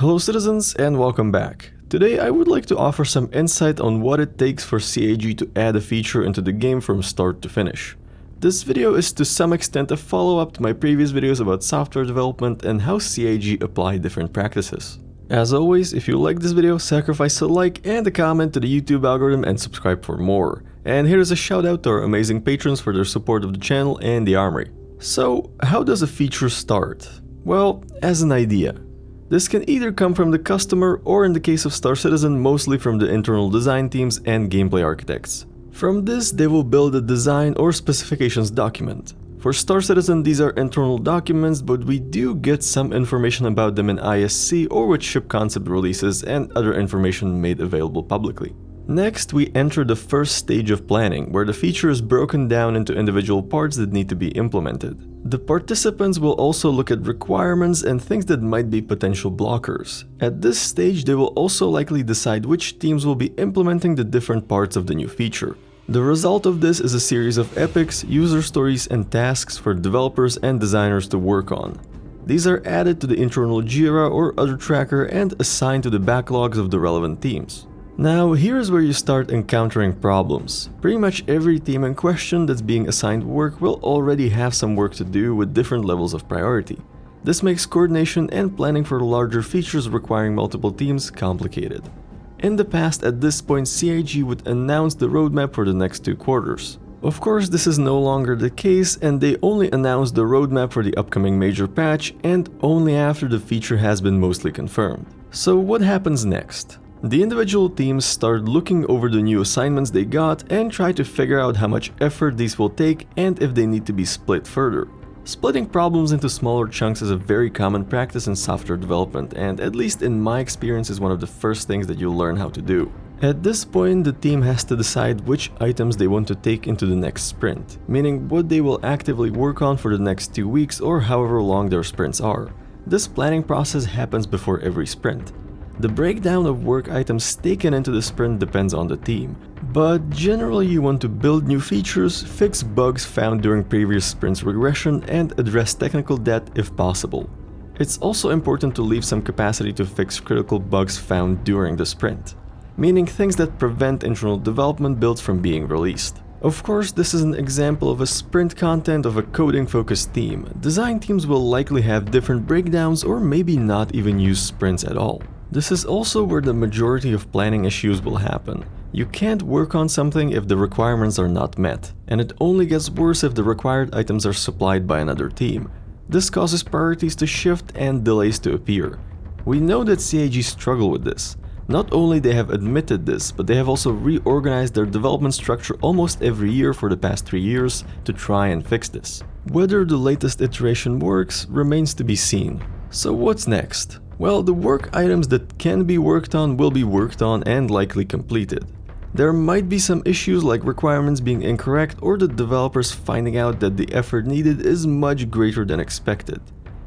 Hello citizens and welcome back. Today I would like to offer some insight on what it takes for CAG to add a feature into the game from start to finish. This video is to some extent a follow-up to my previous videos about software development and how CAG apply different practices. As always, if you like this video, sacrifice a like and a comment to the YouTube algorithm and subscribe for more. And here is a shout out to our amazing patrons for their support of the channel and the Armory. So, how does a feature start? Well, as an idea. This can either come from the customer or, in the case of Star Citizen, mostly from the internal design teams and gameplay architects. From this, they will build a design or specifications document. For Star Citizen, these are internal documents, but we do get some information about them in ISC or with ship concept releases and other information made available publicly. Next, we enter the first stage of planning, where the feature is broken down into individual parts that need to be implemented. The participants will also look at requirements and things that might be potential blockers. At this stage, they will also likely decide which teams will be implementing the different parts of the new feature. The result of this is a series of epics, user stories, and tasks for developers and designers to work on. These are added to the internal Jira or other tracker and assigned to the backlogs of the relevant teams. Now, here's where you start encountering problems. Pretty much every team in question that's being assigned work will already have some work to do with different levels of priority. This makes coordination and planning for larger features requiring multiple teams complicated. In the past, at this point, CAG would announce the roadmap for the next 2 quarters. Of course, this is no longer the case, and they only announce the roadmap for the upcoming major patch and only after the feature has been mostly confirmed. So what happens next? The individual teams start looking over the new assignments they got and try to figure out how much effort these will take and if they need to be split further. Splitting problems into smaller chunks is a very common practice in software development, and at least in my experience is one of the first things that you'll learn how to do. At this point, the team has to decide which items they want to take into the next sprint, meaning what they will actively work on for the next 2 weeks or however long their sprints are. This planning process happens before every sprint. The breakdown of work items taken into the sprint depends on the team, but generally you want to build new features, fix bugs found during previous sprints regression, and address technical debt if possible. It's also important to leave some capacity to fix critical bugs found during the sprint, meaning things that prevent internal development builds from being released. Of course, this is an example of a sprint content of a coding-focused team. Design teams will likely have different breakdowns or maybe not even use sprints at all. This is also where the majority of planning issues will happen. You can't work on something if the requirements are not met, and it only gets worse if the required items are supplied by another team. This causes priorities to shift and delays to appear. We know that CAG struggle with this. Not only they have admitted this, but they have also reorganized their development structure almost every year for the past 3 years to try and fix this. Whether the latest iteration works remains to be seen. So what's next? Well, the work items that can be worked on will be worked on and likely completed. There might be some issues like requirements being incorrect or the developers finding out that the effort needed is much greater than expected.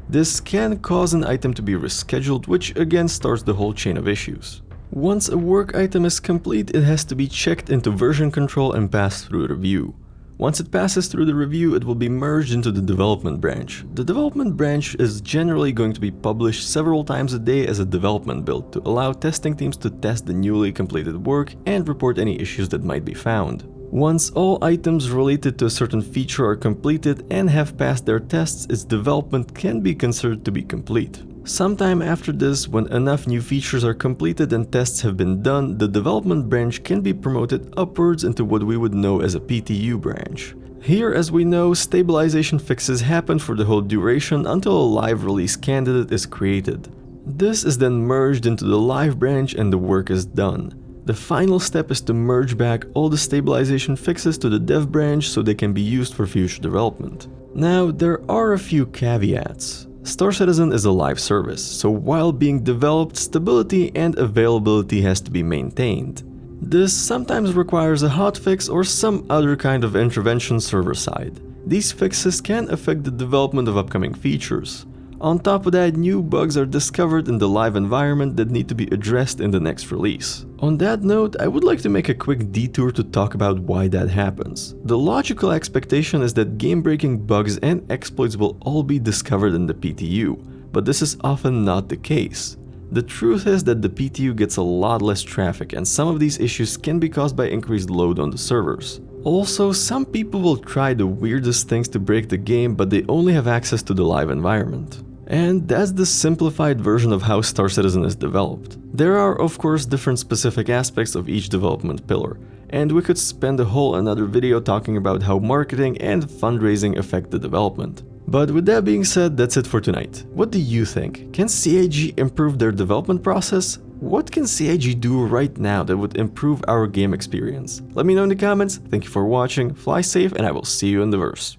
This can cause an item to be rescheduled, which again starts the whole chain of issues. Once a work item is complete, it has to be checked into version control and passed through review. Once it passes through the review, it will be merged into the development branch. The development branch is generally going to be published several times a day as a development build to allow testing teams to test the newly completed work and report any issues that might be found. Once all items related to a certain feature are completed and have passed their tests, its development can be considered to be complete. Sometime after this, when enough new features are completed and tests have been done, the development branch can be promoted upwards into what we would know as a PTU branch. Here, as we know, stabilization fixes happen for the whole duration until a live release candidate is created. This is then merged into the live branch and the work is done. The final step is to merge back all the stabilization fixes to the dev branch so they can be used for future development. Now, there are a few caveats. Star Citizen is a live service, so while being developed, stability and availability has to be maintained. This sometimes requires a hotfix or some other kind of intervention server-side. These fixes can affect the development of upcoming features. On top of that, new bugs are discovered in the live environment that need to be addressed in the next release. On that note, I would like to make a quick detour to talk about why that happens. The logical expectation is that game-breaking bugs and exploits will all be discovered in the PTU, but this is often not the case. The truth is that the PTU gets a lot less traffic, and some of these issues can be caused by increased load on the servers. Also, some people will try the weirdest things to break the game, but they only have access to the live environment. And that's the simplified version of how Star Citizen is developed. There are of course different specific aspects of each development pillar, and we could spend a whole another video talking about how marketing and fundraising affect the development. But with that being said, that's it for tonight. What do you think? Can CIG improve their development process? What can CIG do right now that would improve our game experience? Let me know in the comments. Thank you for watching, fly safe, and I will see you in the verse.